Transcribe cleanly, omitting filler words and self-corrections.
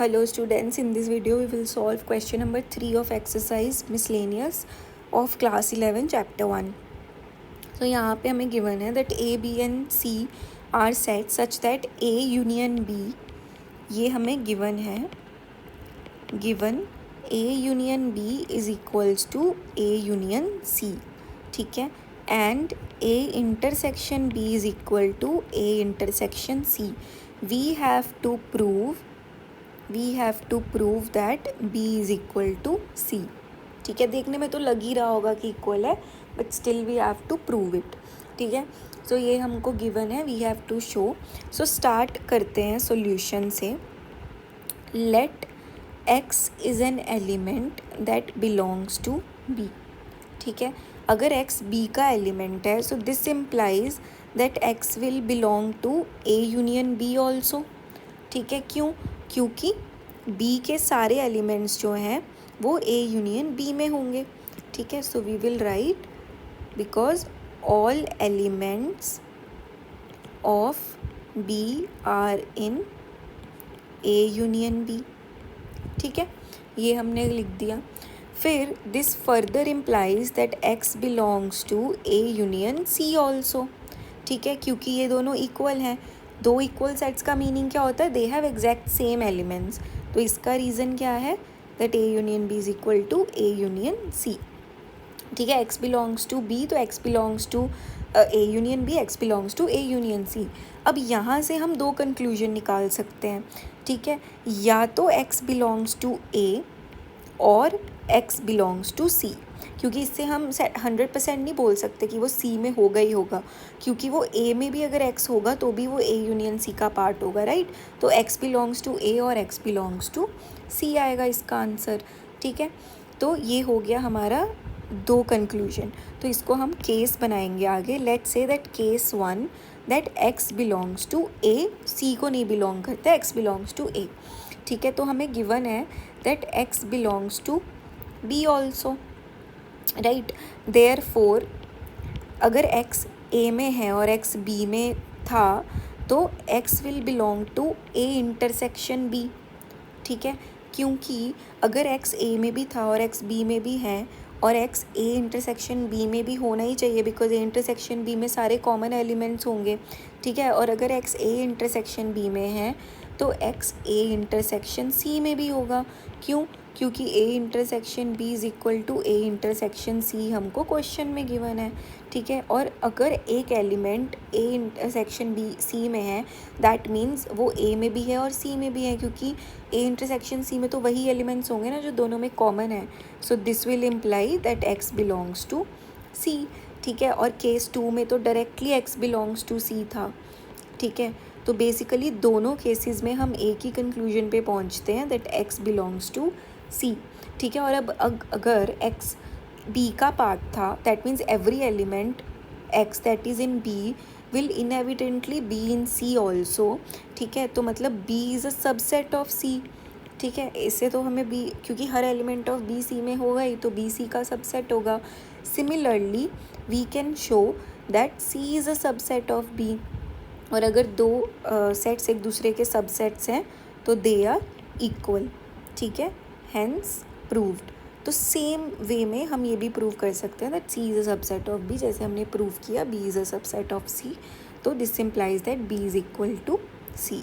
Hello students, in this video we will solve question number 3 of exercise miscellaneous of class 11 chapter 1. So यहाँ पे हमें given है that A, B and C are set such that A union B, ये हमें given है, given A union B is equals to A union C, ठीक है, and A intersection B is equal to A intersection C. We have to prove that B is equal to C. ठीक है, देखने में तो लग ही रहा होगा कि इक्वल है, but still we have to prove it. ठीक है, सो ये हमको गिवन है, we have to show. So start करते हैं सॉल्यूशन से. Let x is an element that belongs to B. ठीक है, अगर x B का एलिमेंट है, so this implies that x will belong to A union B also. ठीक है, क्यों? क्योंकि B के सारे एलिमेंट्स जो हैं वो A यूनियन B में होंगे. ठीक है, so we will write because all elements of B are in A union B. ठीक है, ये हमने लिख दिया. फिर this further implies that x belongs to A union C also. ठीक है, क्योंकि ये दोनों इक्वल हैं. दो इक्वल सेट्स का मीनिंग क्या होता है? They have exact same elements. तो इसका रीज़न क्या है? That A union B is equal to A union C. ठीक है, x बिलोंग्स टू B, तो x belongs to A union B, x belongs to A union C. अब यहाँ से हम दो कंक्लूजन निकाल सकते हैं. ठीक है, या तो x बिलोंग्स टू A और x बिलोंग्स टू C, क्योंकि इससे हम 100% नहीं बोल सकते कि वो C में होगा ही होगा, क्योंकि वो A में भी अगर x होगा तो भी वो A यूनियन C का पार्ट होगा, राइट. तो x बिलोंग्स टू A और x बिलोंग्स टू C आएगा इसका आंसर. ठीक है, तो ये हो गया हमारा दो कंक्लूजन. तो इसको हम केस बनाएंगे आगे. Let's say that case 1 that x belongs to A, C को नहीं बिलोंग करता, x बिलोंग्स टू A. ठीक है, तो हमें गिवन है that x belongs to B also, right. Therefore अगर x A में है और x B में था तो x will belong to A intersection B. ठीक है, क्योंकि अगर x A में भी था और x B में भी है और x A इंटरसेक्शन B में भी होना ही चाहिए, बिकॉज A इंटरसेक्शन B में सारे कॉमन एलिमेंट्स होंगे. ठीक है, और अगर x A इंटरसेक्शन B में है तो x A इंटरसेक्शन C में भी होगा. क्यों? क्योंकि A intersection B is equal to A intersection C हमको क्वेश्चन में गिवन है. ठीक है, और अगर एक element A intersection B C में है, दैट मीन्स वो A में भी है और C में भी है, क्योंकि A इंटरसेक्शन C में तो वही एलिमेंट्स होंगे ना जो दोनों में कॉमन है. So this will imply that x belongs to C. ठीक है, और केस 2 में तो directly x belongs to C था. ठीक है, तो बेसिकली दोनों केसेस में हम एक ही कंक्लूजन पे पहुंचते हैं that x belongs to C. ठीक है, और अब अगर x B का पार्ट था, that means every element x that is in B will inevitably be in C also. ठीक है, तो मतलब B is a subset of C. ठीक है, इससे तो हमें B, क्योंकि हर एलिमेंट ऑफ B C में होगा ही, तो B C का सबसेट होगा. Similarly we can show that C is a subset of B. और अगर दो सेट्स एक दूसरे के सबसेट्स हैं तो दे आर इक्वल. ठीक है, हेंस प्रूव्ड. तो सेम वे में हम ये भी प्रूव कर सकते हैं that C is a subset of B, जैसे हमने प्रूव किया B is a subset of C. तो this implies that B is equal to C.